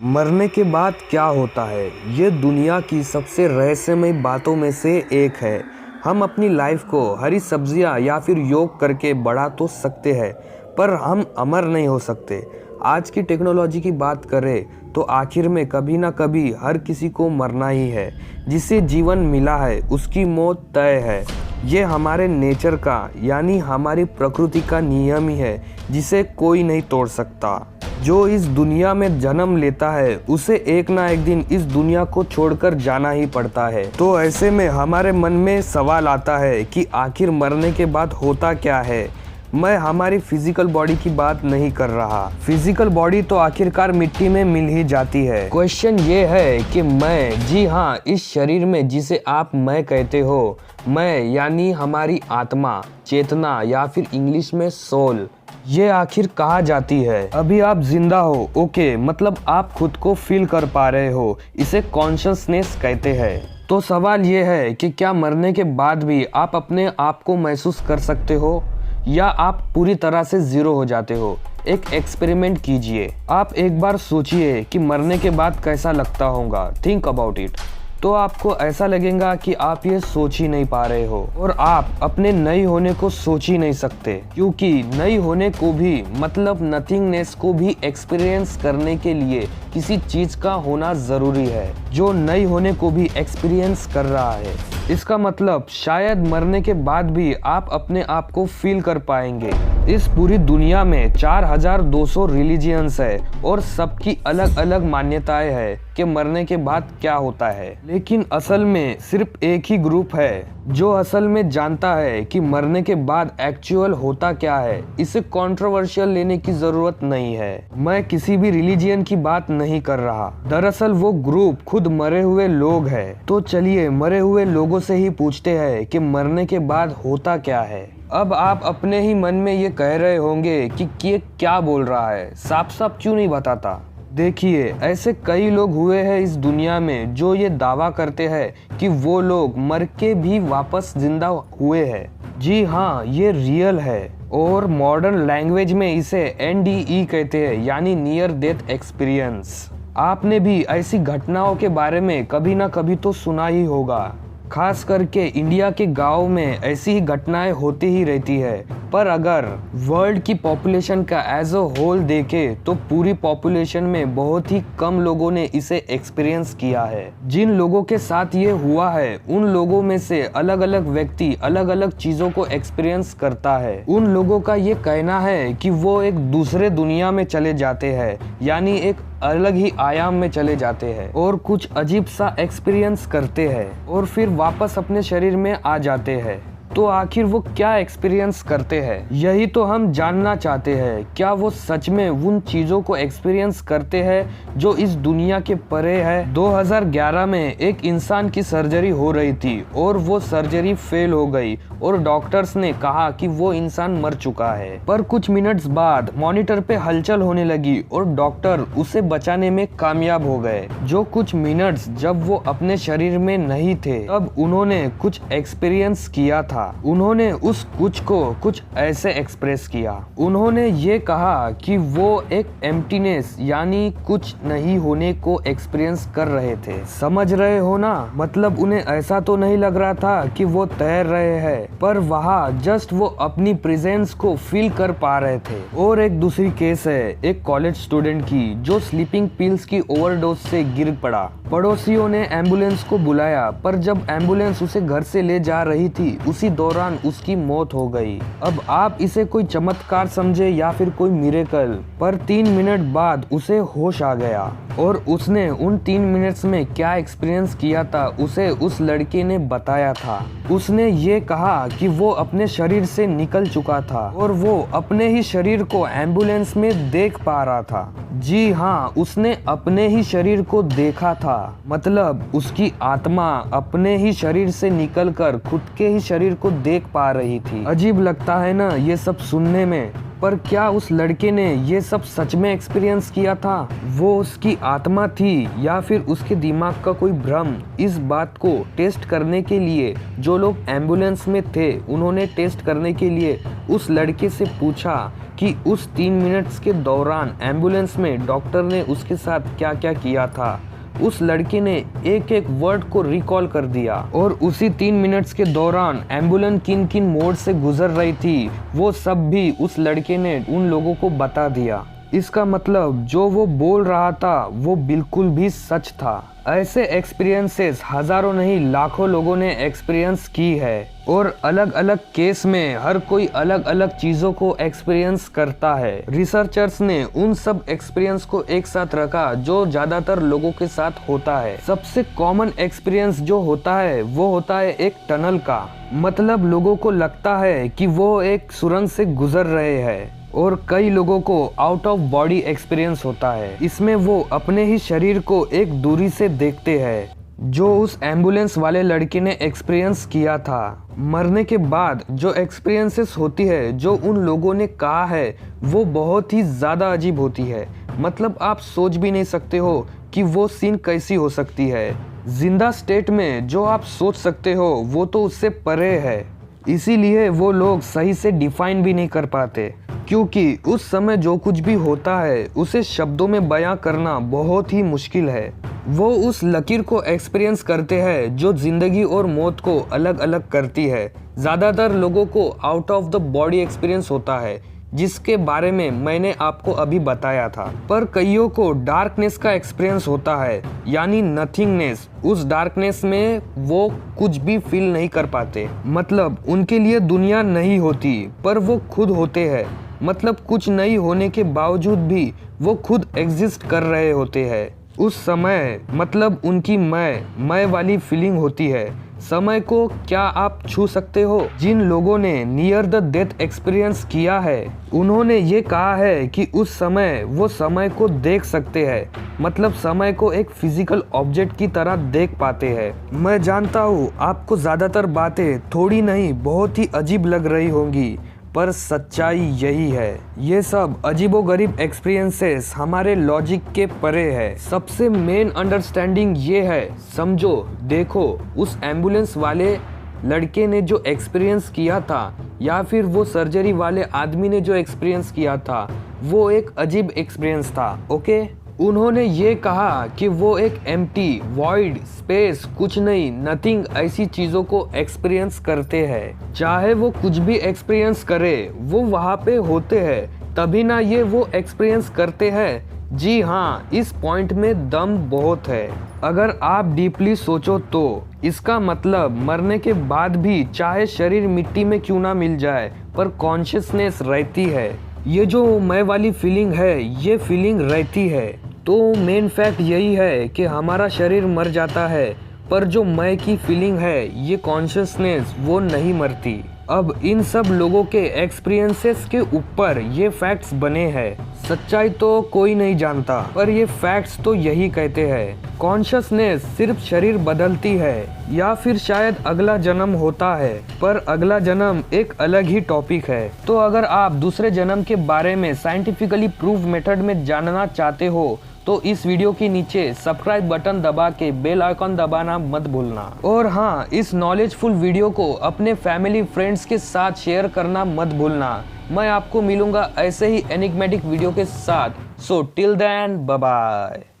मरने के बाद क्या होता है, ये दुनिया की सबसे रहस्यमय बातों में से एक है। हम अपनी लाइफ को हरी सब्जियां या फिर योग करके बढ़ा तो सकते हैं, पर हम अमर नहीं हो सकते। आज की टेक्नोलॉजी की बात करें तो आखिर में कभी ना कभी हर किसी को मरना ही है। जिसे जीवन मिला है उसकी मौत तय है। ये हमारे नेचर का यानी हमारी प्रकृति का नियम ही है, जिसे कोई नहीं तोड़ सकता। जो इस दुनिया में जन्म लेता है उसे एक ना एक दिन इस दुनिया को छोड़कर जाना ही पड़ता है। तो ऐसे में हमारे मन में सवाल आता है कि आखिर मरने के बाद होता क्या है। मैं हमारी फिजिकल बॉडी की बात नहीं कर रहा। फिजिकल बॉडी तो आखिरकार मिट्टी में मिल ही जाती है। क्वेश्चन ये है कि मैं, जी हाँ, इस शरीर में जिसे आप मैं कहते हो, मैं यानी हमारी आत्मा, चेतना या फिर इंग्लिश में सोल, ये आखिर कहाँ जाती है। अभी आप जिंदा हो, ओके, मतलब आप खुद को फील कर पा रहे हो, इसे कॉन्शियसनेस कहते हैं। तो सवाल ये है कि क्या मरने के बाद भी आप अपने आप को महसूस कर सकते हो या आप पूरी तरह से जीरो हो जाते हो। एक एक्सपेरिमेंट कीजिए। आप एक बार सोचिए कि मरने के बाद कैसा लगता होगा। Think about it. तो आपको ऐसा लगेगा कि आप ये सोच ही नहीं पा रहे हो और आप अपने नहीं होने को सोच ही नहीं सकते, क्योंकि नहीं होने को भी, मतलब नथिंगनेस को भी एक्सपीरियंस करने के लिए किसी चीज का होना जरूरी है जो नहीं होने को भी एक्सपीरियंस कर रहा है। इसका मतलब शायद मरने के बाद भी आप अपने आप को फील कर पाएंगे। इस पूरी दुनिया में 4200 रिलीजियंस है और सबकी अलग अलग मान्यताएं है कि मरने के बाद क्या होता है। लेकिन असल में सिर्फ एक ही ग्रुप है जो असल में जानता है कि मरने के बाद एक्चुअल होता क्या है। इसे कंट्रोवर्शियल लेने की जरूरत नहीं है। मैं किसी भी रिलीजियन की बात नहीं कर रहा। दरअसल वो ग्रुप खुद मरे हुए लोग हैं। तो चलिए मरे हुए लोगों से ही पूछते हैं कि मरने के बाद होता क्या है। अब आप अपने ही मन में ये कह रहे होंगे कि ये क्या बोल रहा है, साफ साफ क्यों नहीं बताता। देखिए, ऐसे कई लोग हुए हैं इस दुनिया में जो ये दावा करते हैं कि वो लोग मर के भी वापस जिंदा हुए हैं। जी हाँ, ये रियल है और मॉडर्न लैंग्वेज में इसे NDE कहते हैं, यानी नियर डेथ एक्सपीरियंस। आपने भी ऐसी घटनाओं के बारे में कभी ना कभी तो सुना ही होगा। खास करके इंडिया के गांव में ऐसी ही घटनाएं होती ही रहती है। पर अगर वर्ल्ड की पॉपुलेशन का एज अ होल देखें तो पूरी पॉपुलेशन में बहुत ही कम लोगों ने इसे एक्सपीरियंस किया है। जिन लोगों के साथ ये हुआ है उन लोगों में से अलग अलग व्यक्ति अलग अलग चीजों को एक्सपीरियंस करता है। उन लोगों का ये कहना है कि वो एक दूसरे दुनिया में चले जाते हैं, यानी एक अलग ही आयाम में चले जाते हैं और कुछ अजीब सा एक्सपीरियंस करते हैं और फिर वापस अपने शरीर में आ जाते हैं। तो आखिर वो क्या एक्सपीरियंस करते हैं, यही तो हम जानना चाहते हैं। क्या वो सच में उन चीजों को एक्सपीरियंस करते हैं जो इस दुनिया के परे है। 2011 में एक इंसान की सर्जरी हो रही थी और वो सर्जरी फेल हो गई और डॉक्टर्स ने कहा कि वो इंसान मर चुका है। पर कुछ मिनट्स बाद मॉनिटर पे हलचल होने लगी और डॉक्टर उसे बचाने में कामयाब हो गए। जो कुछ मिनट्स जब वो अपने शरीर में नहीं थे तब उन्होंने कुछ एक्सपीरियंस किया था। उन्होंने उस कुछ को कुछ ऐसे एक्सप्रेस किया। उन्होंने ये कहा कि वो एक एम्प्टीनेस यानी कुछ नहीं होने को एक्सपीरियंस कर रहे थे। समझ रहे हो ना, मतलब उन्हें ऐसा तो नहीं लग रहा था कि वो तैर रहे हैं, पर वहाँ जस्ट वो अपनी प्रेजेंस को फील कर पा रहे थे। और एक दूसरी केस है एक कॉलेज स्टूडेंट की जो स्लीपिंग पिल्स की ओवरडोज से गिर पड़ा। पड़ोसियों ने एम्बुलेंस को बुलाया, पर जब एम्बुलेंस उसे घर से ले जा रही थी उसी दौरान उसकी मौत हो गई। अब आप इसे कोई चमत्कार समझे या फिर कोई मिरेकल, पर 3 मिनट बाद उसे होश आ गया और उसने उन 3 मिनट्स में क्या एक्सपीरियंस किया था उसे उस लड़के ने बताया था। उसने ये कहा कि वो अपने शरीर से निकल चुका था और वो अपने ही शरीर को एम्बुलेंस में देख पा रहा था। जी हाँ, उसने अपने ही शरीर को देखा था, मतलब उसकी आत्मा अपने ही शरीर से निकलकर खुद के ही शरीर को देख पा रही थी। अजीब लगता है ना ये सब सुनने में, पर क्या उस लड़के ने ये सब सच में एक्सपीरियंस किया था? वो उसकी आत्मा थी या फिर उसके दिमाग का कोई भ्रम? इस बात को टेस्ट करने के लिए जो लोग एम्बुलेंस में थे उन्होंने टेस्ट करने के लिए उस लड़के से पूछा कि उस 3 मिनट्स के दौरान एम्बुलेंस में डॉक्टर ने उसके साथ क्या क्या किया था। उस लड़के ने एक एक वर्ड को रिकॉल कर दिया और उसी 3 मिनट्स के दौरान एम्बुलेंस किन किन मोड से गुजर रही थी वो सब भी उस लड़के ने उन लोगों को बता दिया। इसका मतलब जो वो बोल रहा था वो बिल्कुल भी सच था। ऐसे एक्सपीरियंसेस हजारों नहीं लाखों लोगों ने एक्सपीरियंस की है और अलग अलग केस में हर कोई अलग अलग चीजों को एक्सपीरियंस करता है। रिसर्चर्स ने उन सब एक्सपीरियंस को एक साथ रखा जो ज्यादातर लोगों के साथ होता है। सबसे कॉमन एक्सपीरियंस जो होता है वो होता है एक टनल का। मतलब लोगों को लगता है कि वो एक सुरंग से गुजर रहे हैं और कई लोगों को आउट ऑफ बॉडी एक्सपीरियंस होता है। इसमें वो अपने ही शरीर को एक दूरी से देखते हैं जो उस एम्बुलेंस वाले लड़के ने एक्सपीरियंस किया था। मरने के बाद जो एक्सपीरियंसेस होती है जो उन लोगों ने कहा है वो बहुत ही ज़्यादा अजीब होती है। मतलब आप सोच भी नहीं सकते हो कि वो सीन कैसी हो सकती है। जिंदा स्टेट में जो आप सोच सकते हो वो तो उससे परे है। इसीलिए वो लोग सही से डिफाइन भी नहीं कर पाते क्योंकि उस समय जो कुछ भी होता है उसे शब्दों में बयां करना बहुत ही मुश्किल है। वो उस लकीर को एक्सपीरियंस करते हैं जो जिंदगी और मौत को अलग अलग करती है। ज़्यादातर लोगों को out of the body experience होता है जिसके बारे में मैंने आपको अभी बताया था, पर कईयों को डार्कनेस का एक्सपीरियंस होता है यानी नथिंगनेस। उस डार्कनेस में वो कुछ भी फील नहीं कर पाते। मतलब उनके लिए दुनिया नहीं होती पर वो खुद होते हैं। मतलब कुछ नहीं होने के बावजूद भी वो खुद एग्जिस्ट कर रहे होते हैं। उस समय मतलब उनकी मैं वाली फीलिंग होती है। समय को क्या आप छू सकते हो? जिन लोगों ने नियर द डेथ एक्सपीरियंस किया है उन्होंने ये कहा है कि उस समय वो समय को देख सकते हैं। मतलब समय को एक फिजिकल ऑब्जेक्ट की तरह देख पाते हैं। मैं जानता हूँ आपको ज़्यादातर बातें थोड़ी नहीं बहुत ही अजीब लग रही होंगी, पर सच्चाई यही है। ये सब अजीबोगरीब एक्सपीरियंसेस हमारे लॉजिक के परे है। सबसे मेन अंडरस्टैंडिंग ये है, समझो देखो उस एम्बुलेंस वाले लड़के ने जो एक्सपीरियंस किया था या फिर वो सर्जरी वाले आदमी ने जो एक्सपीरियंस किया था वो एक अजीब एक्सपीरियंस था। ओके, उन्होंने ये कहा कि वो एक एम्प्टी वॉइड स्पेस कुछ नहीं नथिंग ऐसी चीज़ों को एक्सपीरियंस करते हैं। चाहे वो कुछ भी एक्सपीरियंस करे वो वहाँ पे होते हैं तभी ना ये वो एक्सपीरियंस करते हैं। जी हाँ, इस पॉइंट में दम बहुत है। अगर आप डीपली सोचो तो इसका मतलब मरने के बाद भी चाहे शरीर मिट्टी में क्यों ना मिल जाए पर कॉन्शियसनेस रहती है। ये जो मैं वाली फीलिंग है ये फीलिंग रहती है। तो मेन फैक्ट यही है कि हमारा शरीर मर जाता है पर जो मैं की फीलिंग है ये कॉन्शियसनेस वो नहीं मरती। अब इन सब लोगों के एक्सपीरियंसेस के ऊपर ये फैक्ट्स बने हैं। सच्चाई तो कोई नहीं जानता पर ये फैक्ट्स तो यही कहते हैं। कॉन्शियसनेस सिर्फ शरीर बदलती है या फिर शायद अगला जन्म होता है, पर अगला जन्म एक अलग ही टॉपिक है। तो अगर आप दूसरे जन्म के बारे में साइंटिफिकली प्रूव मेथड में जानना चाहते हो तो इस वीडियो के नीचे सब्सक्राइब बटन दबा के बेल आइकन दबाना मत भूलना। और हाँ, इस नॉलेजफुल वीडियो को अपने फैमिली फ्रेंड्स के साथ शेयर करना मत भूलना। मैं आपको मिलूंगा ऐसे ही एनिग्मेटिक वीडियो के साथ। So till then bye bye.